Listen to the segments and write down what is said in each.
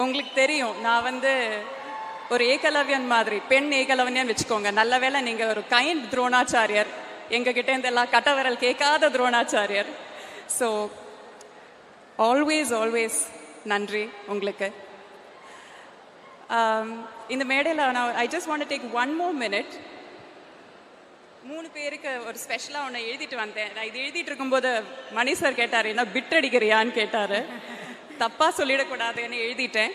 உங்களுக்கு தெரியும் நான் வந்து ஒரு ஏகலவ்யன் மாதிரி, பெண் ஏகலவ்யன் வச்சுக்கோங்க. நல்ல வேளை நீங்க ஒரு கைண்ட் துரோணாச்சாரியர், எங்ககிட்ட இருந்து எல்லாம் கட்டவரல் கேட்காத துரோணாச்சாரியர். ஸோ ஆல்வேஸ் ஆல்வேஸ் நன்றி உங்களுக்கு. இந்த மேடையில் நான் I just want to take one more minute. 3 பேருக்கு ஒரு ஸ்பெஷலாக ஒன்று எழுதிட்டு வந்தேன். நான் இது எழுதிட்டு இருக்கும்போது மணி சார் கேட்டார், என்ன பிட் அடிக்கிறியான்னு கேட்டார். தப்பாக சொல்லிடக்கூடாதுன்னு எழுதிட்டேன்.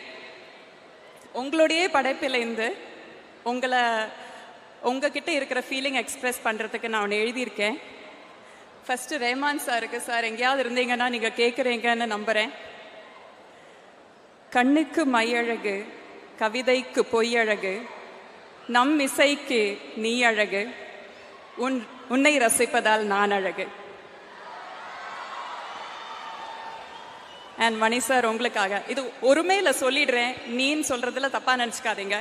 உங்களுடைய படைப்பிலேருந்து உங்ககிட்ட இருக்கிற ஃபீலிங் எக்ஸ்பிரஸ் பண்ணுறதுக்கு நான் ஒன்று எழுதியிருக்கேன். ஃபஸ்ட்டு ரேமான் சாருக்கு, சார் எங்கேயாவது இருந்தீங்கன்னா நீங்கள் கேட்குறீங்கன்னு நம்புகிறேன். கண்ணுக்கு மையழகு, கவிதைக்கு பொய்யழகு, நம் இசைக்கு நீ அழகு, உன்னை ரசிப்பதால் நான் அழகு. அண்ட் மணி சார் உங்களுக்காக இது ஒருமையில சொல்லிடுறேன், நீன்னு சொல்றதுல தப்பா நினைச்சுக்காதீங்க.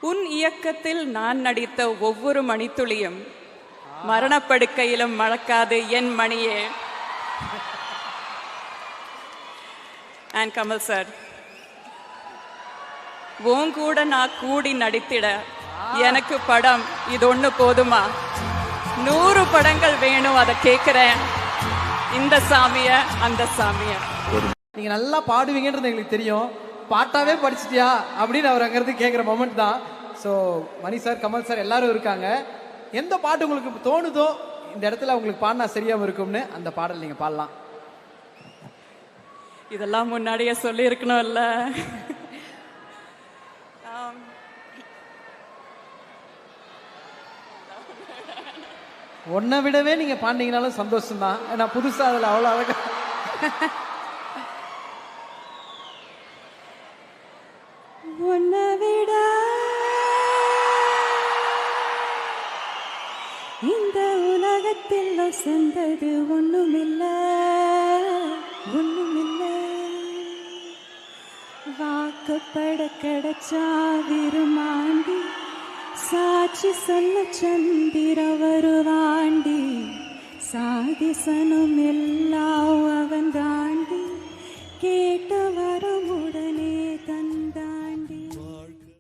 உன் இயக்கத்தில் நான் நடித்த ஒவ்வொரு மணித்துளியும் மரணப்படுக்கையிலும் மழக்காது என் மணியே. அண்ட் கமல் சார், உன் கூட நான் கூடி நடித்திட எனக்கு படம் இது ஒண்ணு போதுமா? 100 படங்கள் வேணும், அதை கேட்கிறேன். இந்த சாமிய அந்த சாமிய. நீங்க நல்லா பாடுவீங்கன்றது எங்களுக்கு தெரியும். பாட்டாவே படிச்சிட்டியா அப்படின்னு அவர் அங்கிருந்து கேட்குற மொமெண்ட் தான். ஸோ மணி சார், கமல் சார் எல்லாரும் இருக்காங்க. எந்த பாட்டு உங்களுக்கு தோணுதோ இந்த இடத்துல உங்களுக்கு பாடினா சரியாம இருக்கும்னு அந்த பாடல் நீங்க பாடலாம். இதெல்லாம் முன்னாடியே சொல்லி இருக்கணும்ல. ஒன்றை விடவே நீங்க பாண்டிங்கனாலும் சந்தோஷம் தான். ஏன்னா புதுசா அதில் அவ்வளோ அழகா ஒன்னை விட இந்த உலகத்தில் வசந்தது ஒண்ணுமில்ல, ஒண்ணுமில்ல. வாக்கப்பட கிடைச்சா விருமாண்டி, சாட்சி சொல்ல சந்திர வருவாண்டி, சாதிசனும் எல்லாம் அவன் தாண்டி, கேட்ட